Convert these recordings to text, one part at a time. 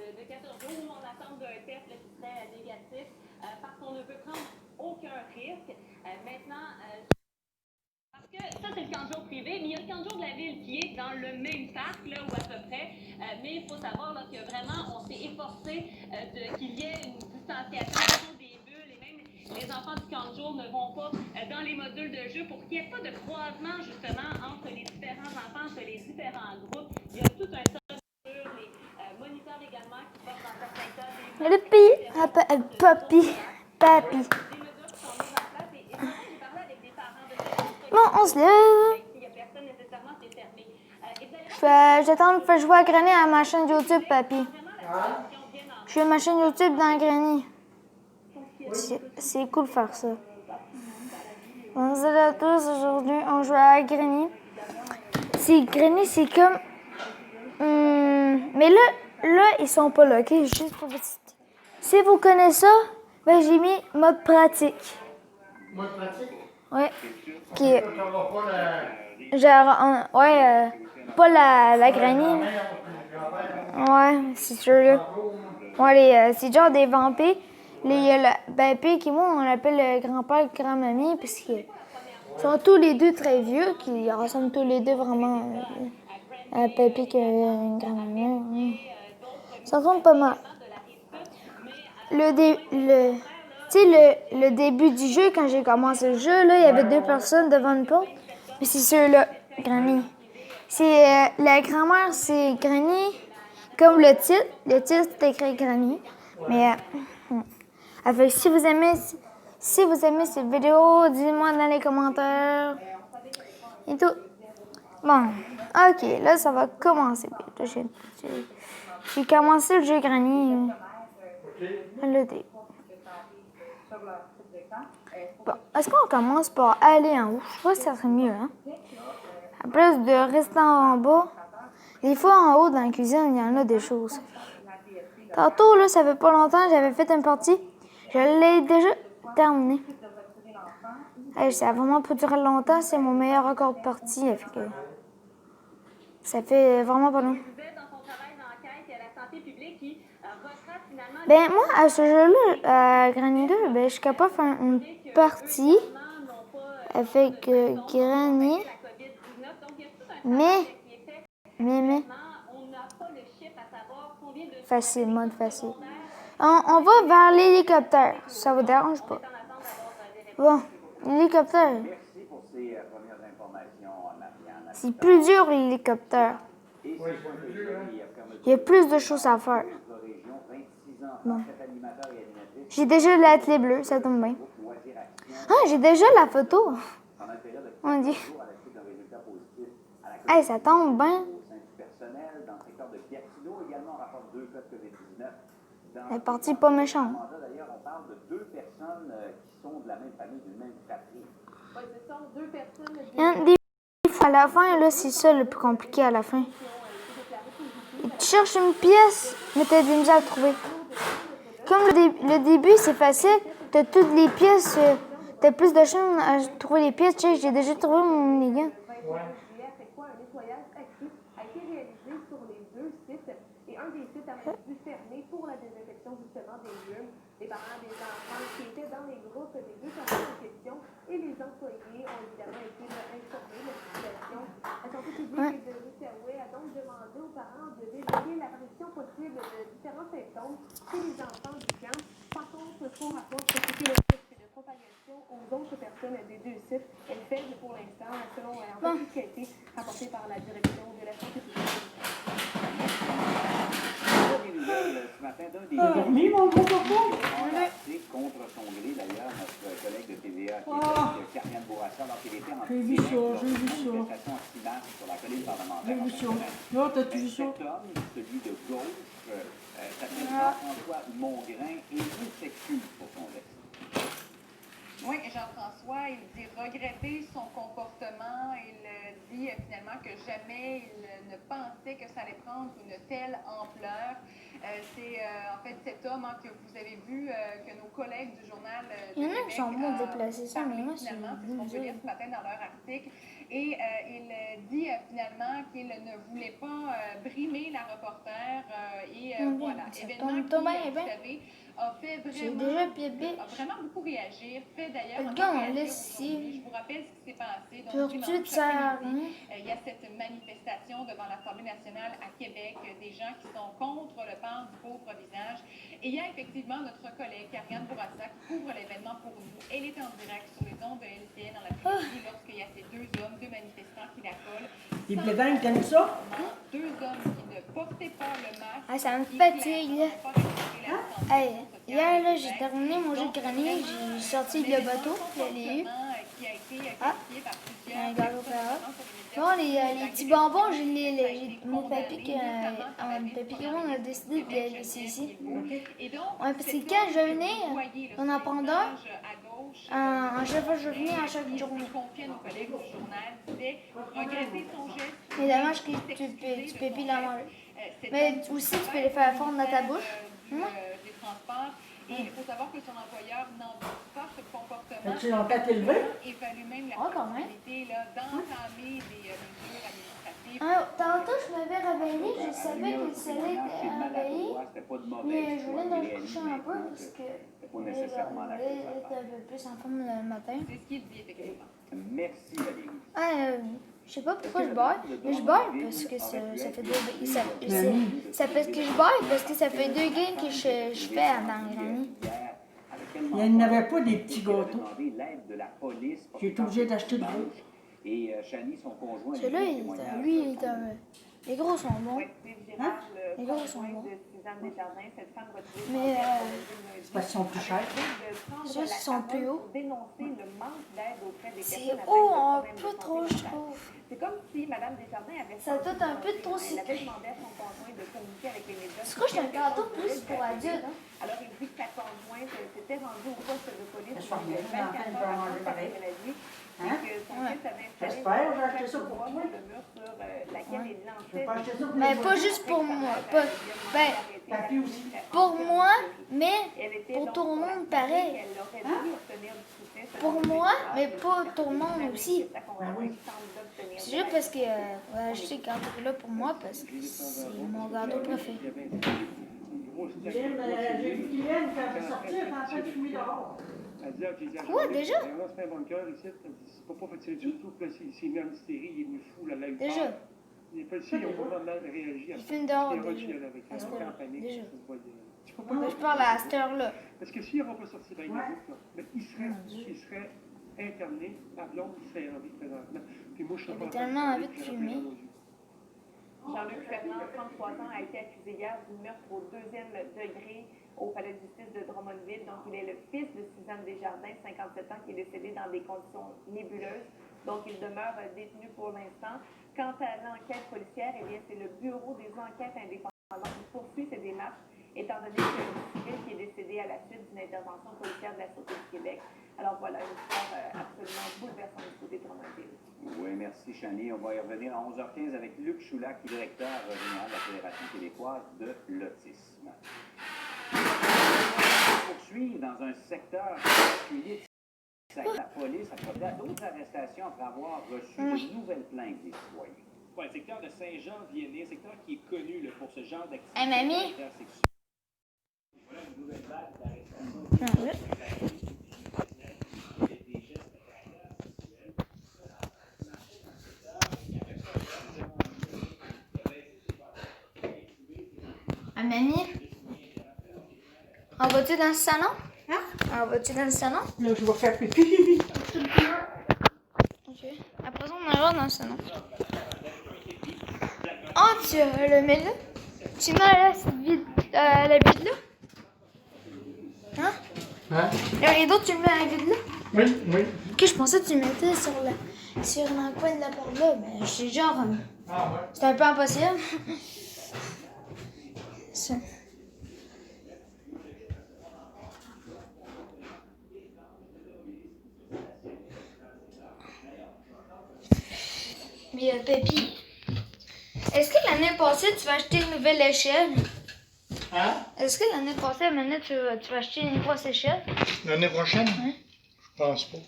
de 14 jours où on attend d'un test là, qui serait négatif parce qu'on ne peut prendre aucun risque. Maintenant, parce que ça, c'est le camp de jour privé, mais il y a le camp de jour de la ville qui est dans le même parc, là, ou à peu près. Mais il faut savoir là, que vraiment, on s'est efforcé qu'il y ait une distanciation autour des bulles, et même les enfants du camp de jour ne vont pas dans les modules de jeu pour qu'il n'y ait pas de croisement, justement, entre les différents enfants, entre les différents groupes. Il y a tout un tas sur les moniteurs également qui portent dans certains cas des Papi. Bon, on se lève. J'attends de faire jouer à Granny à ma chaîne YouTube, Papi. Je fais ma chaîne YouTube dans Granny. C'est cool de faire ça. Bonjour à tous, aujourd'hui on joue à Granny. Granny, c'est comme... mais là, ils sont pas là, ok? Juste pour vous dire. Si vous connaissez ça, ben j'ai mis mode pratique. Mode pratique? Ouais. Qui est... pas la Granny. Ouais, c'est sûr, là. Ouais, c'est genre des vampires. P qui, moi, on l'appelle grand-père et grand-mamie, parce qu'ils sont tous les deux très vieux, qui ressemblent tous les deux vraiment à Papy et grand-mamie. Ça ressemble pas mal. Le début du jeu, quand j'ai commencé le jeu, là, il y avait 2 personnes devant une porte. Mais c'est ceux-là, Granny. C'est la grand-mère, c'est Granny. Comme le titre c'est écrit Granny. Mais avec, si vous aimez cette vidéo, dites-moi dans les commentaires. Et tout. Bon, ok, là ça va commencer. J'ai commencé le jeu Granny. Le dé. Bon, est-ce qu'on commence par aller en haut? Je crois que ça serait mieux, hein? À place de rester en bas. Des fois, en haut, dans la cuisine, il y en a des choses. Tantôt, là, ça fait pas longtemps, j'avais fait une partie. Je l'ai déjà terminée. Hey, ça a vraiment pas duré longtemps. C'est mon meilleur record de partie. Ça fait vraiment pas long. Ben, moi, à ce jeu-là, à Granny 2, ben, je suis capable de faire une partie avec Granny. Mais, facile, mode facile. On va vers l'hélicoptère. Ça vous dérange pas? Bon, l'hélicoptère. C'est plus dur, l'hélicoptère. Il y a plus de choses à faire. Bon. J'ai déjà la clé bleue, ça tombe bien. Ah, j'ai déjà la photo. On dit. Hey, ça tombe bien. Elle est partie pas méchante. Des fois, à la fin, là, c'est ça le plus compliqué à la fin. Tu cherches une pièce, mais tu as du misère à trouver. Comme le début, c'est facile. Tu as toutes les pièces. Tu as plus de chance à trouver les pièces. Tu sais, j'ai déjà trouvé mon minigun. Un des sites a dû fermer pour la désinfection justement des lieux. Les parents des enfants qui étaient dans les groupes des 2 personnes en question et les employés ont évidemment été informés de la situation. La santé publique de l'Outaouais a donc demandé aux parents de vérifier l'apparition possible de différents symptômes chez les enfants du camp. Par contre, il faut rappeler que le risque de propagation aux autres personnes des 2 sites est faible pour l'instant, selon ce qui a été rapporté par la direction de la santé publique. Ce matin, d'un des contre son gré, d'ailleurs, notre collègue de TVA, Karianne Bourassa, alors qu'il était en direct lors d'une manifestation anti-masque sur la colline parlementaire. Cet homme, celui de gauche, s'appelle Jean-François Mongrain, et il s'excuse pour son geste. Oui, Jean-François, il dit regretter son comportement. Il dit finalement que jamais il ne pensait que ça allait prendre une telle ampleur. C'est en fait cet homme que vous avez vu, que nos collègues du journal de Québec sont bons déplacer ça, mais moi, finalement, c'est ce qu'on peut lire ce matin dans leur article. Et il dit finalement qu'il ne voulait pas brimer la reporter. Voilà, événement qui, vous savez, a fait vraiment beaucoup réagir. Fait d'ailleurs je vous rappelle ce qui s'est passé. Donc, dimanche après-midi, il y a cette manifestation devant l'Assemblée nationale à Québec, des gens qui sont contre le port du pauvre visage. Et il y a effectivement notre collègue Ariane Bourassa qui couvre l'événement pour nous. Elle est en direct sur les ondes de LCN dans l'après-midi lorsqu'il y a ces deux manifestants qui la collent. Les blédins, t'aimes ça? Deux hommes qui ne portaient pas le masque. Ah, ça me fatigue. Hey, hier, là, j'ai terminé mon jeu de grenier, j'ai sorti le bateau, je l'ai eu. Ah, un gâteau ferrat. Bon, les petits bonbons, mon papy on a décidé de les laisser ici. Ouais, parce que quand je vais venir, on en prend un. À chaque fois, je venais à chaque journée. C'est dommage que tu peux plus la manger. Mais aussi, tu peux les faire fondre dans ta bouche. Et il faut savoir que son employeur n'endosse pas ce comportement. Tu l'as pas élevé? Évalue même la possibilité d'entamer des mesures administratives. Tantôt, je m'avais réveillée, je savais que le soleil était réveillé, mais je voulais me coucher un peu parce que je voulais être un peu plus en forme le matin. C'est ce qu'il dit effectivement. Merci Valérie. Je sais pas pourquoi je baille, mais je baille parce que ça fait ça fait 2 games que je fais dans l'année. Il n'y avait pas des petits gâteaux. J'ai été obligée d'acheter de gros. Et Chani, son conjoint, celui-là, les gros sont bons. Hein? Les gros sont bons. Mais c'est parce qu'ils sont plus chers. Ceux qui sont plus hauts. C'est haut un peu trop, je trouve. C'est comme si Mme Desjardins avait... Ça doit un peu trop sucré. Elle avait demandé à son conjoint de communiquer avec les médias. Je crois que c'est un gâteau plus pour adultes. Alors, il dit que sa conjointe s'était rendue au poste de police Je crois que 24 heures avant sa maladie. Hein? Et que son fils avait installé J'espère, j'ai acheté ça pour toi. de mur sur laquelle il lançait... Mais pas juste pour moi. Ben, pour moi, mais pour tout le monde pareil. Pour moi, mais pour tout le monde aussi. C'est juste parce que on va acheter ce gâteau-là pour moi parce que c'est mon gâteau préféré. J'ai vu Guylaine quand elle est sortie, elle est en train de fumer dehors. Quoi, déjà? C'est un bunker ici. C'est pas facile du tout. Il s'est mis en hystérie, il est venu fou, là, il déjà? parle. Les policiers ont vraiment mal réagi à Il ça. fume dehors Il déjà. avec À cette heure, panique, déjà. tu peux pas... Mais je parle à cette heure-là. Parce que s'il n'avait pas sorti avec les autres, là, mais il serait interné, à Londres, il serait en vie présentement. Puis moi, je suis Il avait tellement envie de fumer. Jean-Luc Fernand, 33 ans, a été accusé hier du meurtre au 2e degré au palais de justice de Drummondville. Donc, il est le fils de Suzanne Desjardins, 57 ans, qui est décédé dans des conditions nébuleuses. Donc, il demeure détenu pour l'instant. Quant à l'enquête policière, eh bien, c'est le Bureau des enquêtes indépendantes qui poursuit ses démarches, étant donné que le civil qui est décédé à la suite d'une intervention policière de la Sûreté du Québec. Alors voilà, une histoire absolument bouleversante du côté de Drummondville. Oui, merci Chani. On va y revenir à 11h15 avec Luc Choulac, directeur général de la Fédération québécoise de l'autisme. On poursuit dans un secteur particulier. La police a procédé à d'autres arrestations après avoir reçu de nouvelles plaintes des citoyens. Ouais, le secteur de Saint-Jean-Viennet, secteur qui est connu là, pour ce genre d'activité. Hey, mamie? Voilà une nouvelle vague d'arrestations. Ah, mamie? On va-tu dans le salon? Hein? On va-tu dans le salon? Là, je vais faire pipi. Ok. Après ça, on ira dans le salon. Oh, tu le mets là? Tu mets la vide là? Hein? Hein? Le rideau, tu le mets à la vide là? Oui, oui. Ok, je pensais que tu le mettais sur un coin de la porte là, mais je suis genre... Ah ouais. c'est un peu impossible. Ça. Bien, Pépi, est-ce que l'année passée, tu vas acheter une nouvelle échelle? Hein? Est-ce que l'année passée, maintenant, tu vas acheter une grosse échelle? L'année prochaine? Ouais. Je pense pas.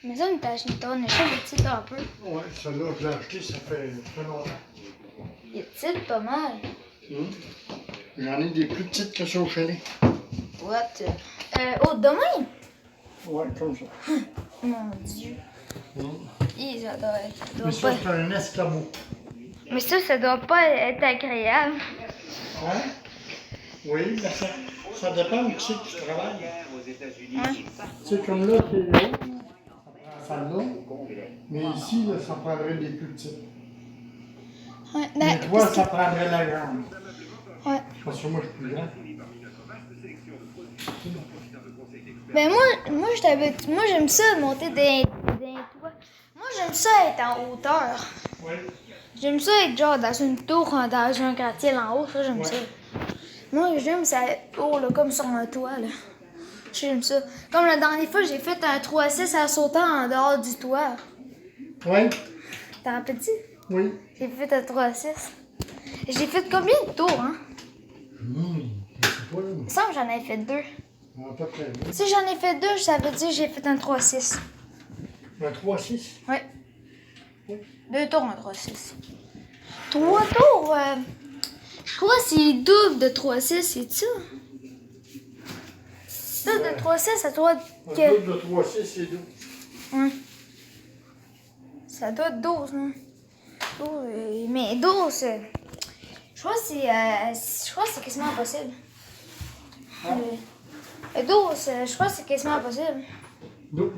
Mais ça, une tâche, on est chaud, petit un peu. Ouais, celle-là, je l'ai acheté, ça fait longtemps. Il est petit, pas mal. Il y en a des plus petites que ça au chalet. What? Oh, demain? Ouais, comme ça. Mon Dieu. Et ça doit être. Mais ça, c'est un escabeau. Mais ça doit pas être agréable. Hein? Oui, mais ça dépend où tu travailles. C'est comme là, c'est là. Ça prend celle-là. Mais ici, là, ça prendrait des plus petites. Ouais, Mais toi, ça prendrait la grande. Ouais. Parce que moi, je suis plus grand. Ben moi j'aime ça monter des toits. Moi j'aime ça être en hauteur. Oui. J'aime ça être genre dans une tour, dans un gratte-ciel en haut, ça j'aime ça. Moi j'aime ça être haut là, comme sur un toit là. J'aime ça. Comme la dernière fois j'ai fait un 3-6 à sauter en dehors du toit. Oui. T'en rappelles-tu? Oui. J'ai fait un 3-6. J'ai fait combien de tours, hein? Je sais pas, là. Il me semble que j'en ai fait 2. À peu près. Oui. Si j'en ai fait 2, ça veut dire que j'ai fait un 3-6. Un 3-6. Oui. 2 tours, un 3-6. 3 tours, je crois que c'est double de 3-6, c'est ça? Double de 3-6, ça doit être... Un double de 3-6, c'est 12. Ouais. Ça doit être 12, non? 12, mais 12, je crois que c'est quasiment impossible. 12, je crois que c'est quasiment impossible. 12.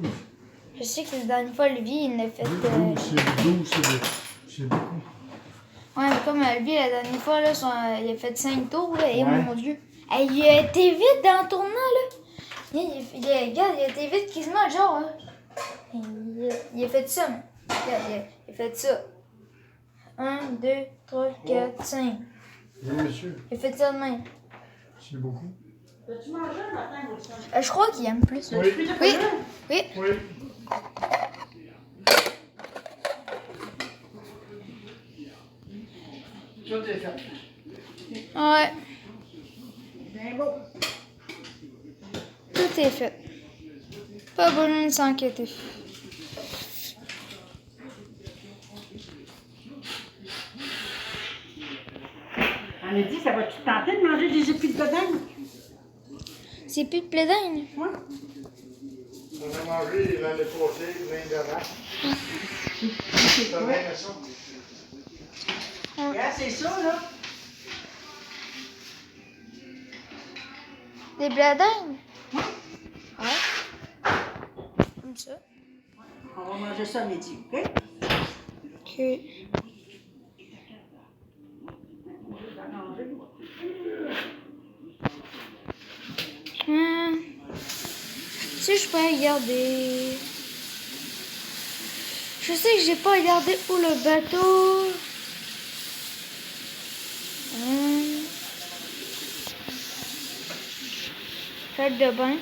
Je sais que la dernière fois, lui, il l'a fait... 12, c'est beaucoup. Ouais, mais comme lui, la dernière fois, là, il a fait 5 tours, là, et mon Dieu. Hey, il a été vite dans le tournant, là. Regarde, il a été vite quasiment, genre, hein. Il a fait ça. Regarde, il a fait ça. 1, 2, 3, 4, 5. Oui, monsieur. Il a fait ça de même. C'est beaucoup. As-tu mangé le matin, je crois qu'il aime plus. Oui. Oui. Oui. Oui. Tout est fait. Ouais. Bien beau. Tout est fait. Pas besoin de s'inquiéter. On a dit, ça va-tu te tenter de manger des épis de bedaine? C'est plus de plaisir. Oui. On a mangé l'année passée, le vin d'avant. C'est Ça quoi? vient à ça. Regarde, c'est ça, là. Des bladins? Ouais. Comme ça. On va manger ça à midi, OK? Ok. Si je peux regarder. Je sais que j'ai pas regardé où le bateau. Salle de bain.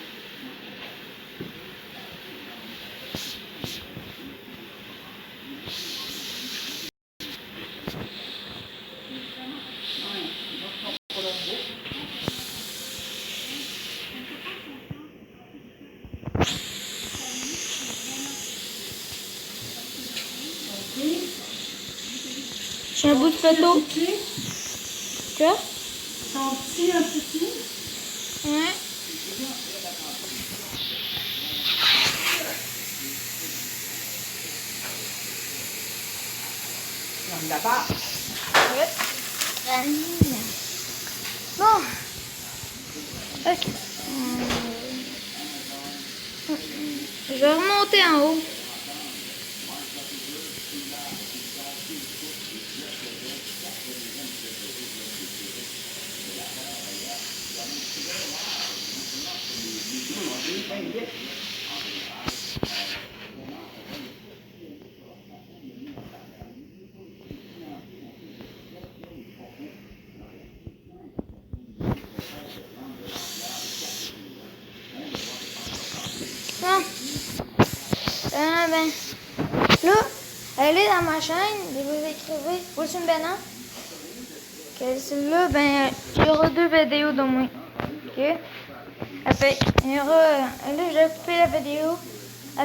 J'ai un bout de photo. Quoi? Son petit, un petit. Ouais. Comme d'abord. Ouais. Bon. Ok. Je vais remonter en haut. Bon. Ben, là, allez dans ma chaîne et vous écrivez Wilson Bennett. Que celle-là, ben, il y aura 2 vidéos de moi. Ok? Après, il y aura. Là, j'ai coupé la vidéo.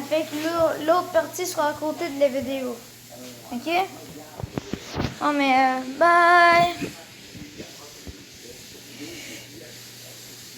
Fait que l'autre partie sera à côté de la vidéo. OK? Oh mais bye!